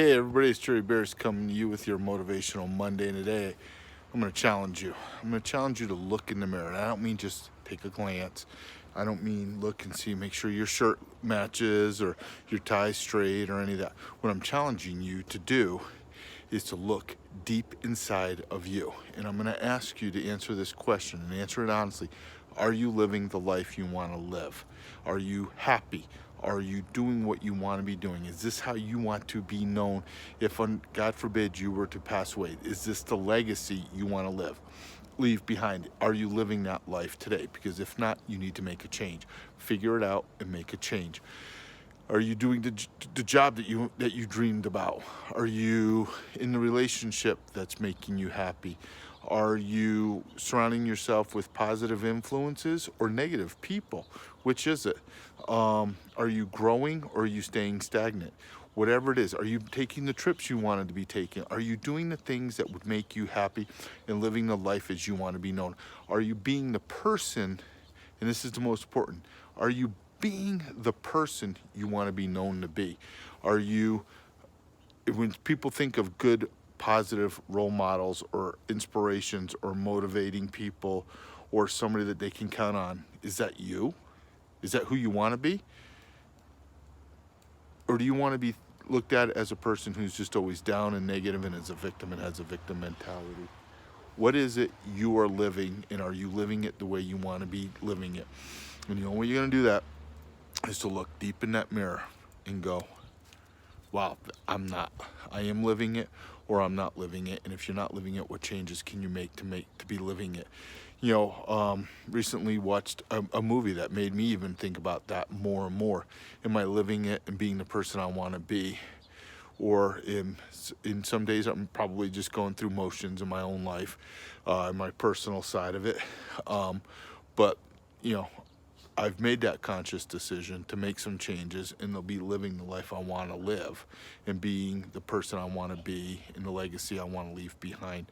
Hey everybody, it's Jerry Bears coming to you with your Motivational Monday, and today I'm going to challenge you. I'm going to challenge you to look in the mirror. And I don't mean just take a glance. I don't mean look and see, make sure your shirt matches or your tie's straight or any of that. What I'm challenging you to do is to look deep inside of you. And I'm going to ask you to answer this question and answer it honestly. Are you living the life you want to live? Are you happy? Are you doing what you want to be doing? Is this how you want to be known if, God forbid, you were to pass away? Is this the legacy you want to leave behind? Are you living that life today? Because if not, you need to make a change. Figure it out and make a change. Are you doing the job that you dreamed about? Are you in the relationship that's making you happy? Are you surrounding yourself with positive influences or negative people? Which is it? Are you growing or are you staying stagnant? Whatever it is, are you taking the trips you wanted to be taking? Are you doing the things that would make you happy and living the life as you want to be known? Are you being the person, and this is the most important, are you being the person you want to be known to be? Are you, when people think of good, positive role models or inspirations or motivating people or somebody that they can count on, is that you? Is that who you want to be? Or do you want to be looked at as a person who's just always down and negative and is a victim and has a victim mentality? What is it you are living, and are you living it the way you want to be living it? And the only way you're going to do that is to look deep in that mirror and go, wow, I am living it, or I'm not living it. And if you're not living it, what changes can you make to be living it? Recently watched a movie that made me even think about that more and more. Am I living it and being the person I want to be? Or in some days I'm probably just going through motions in my own life, in my personal side of it. But you know, I've made that conscious decision to make some changes, and they'll be living the life I want to live and being the person I want to be and the legacy I want to leave behind.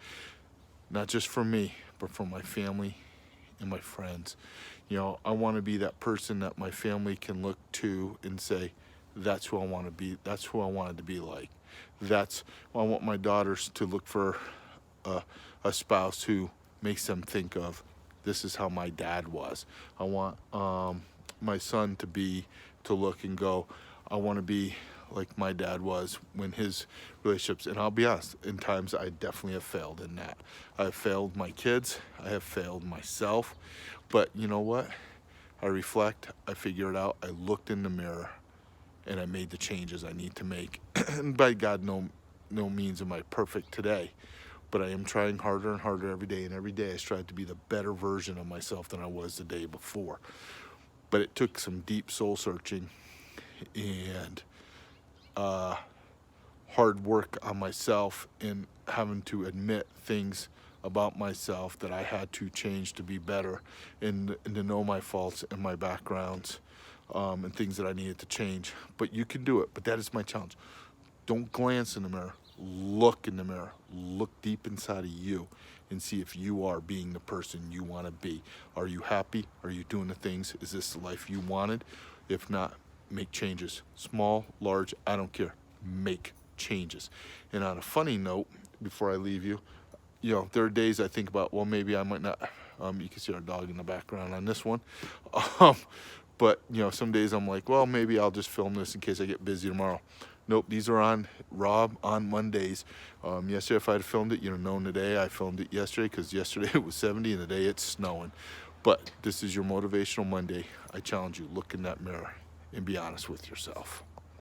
Not just for me, but for my family and my friends. I want to be that person that my family can look to and say, that's who I want to be. That's who I wanted to be like. I want my daughters to look for a spouse who makes them think of, this is how my dad was. I want my son to look and go, I want to be like my dad was when his relationships, and I'll be honest, in times I definitely have failed in that. I have failed my kids, I have failed myself, but you know what? I reflect, I figure it out, I looked in the mirror, and I made the changes I need to make. And by God, no means am I perfect today, but I am trying harder and harder every day, and every day I strive to be the better version of myself than I was the day before. But it took some deep soul searching and hard work on myself, and having to admit things about myself that I had to change to be better, and to know my faults and my backgrounds, and things that I needed to change. But you can do it. But that is my challenge. Don't glance in the mirror. Look in the mirror. Look deep inside of you and see if you are being the person you want to be. Are you happy? Are you doing the things? Is this the life you wanted? If not, make changes. Small, large, I don't care. Make changes. And on a funny note, before I leave you, there are days I think about, well, maybe I might not. You can see our dog in the background on this one. But some days I'm like, well, maybe I'll just film this in case I get busy tomorrow. Nope, these are on Mondays. Yesterday, if I had filmed it, known today, I filmed it yesterday because yesterday it was 70 and today it's snowing. But this is your Motivational Monday. I challenge you, look in that mirror and be honest with yourself.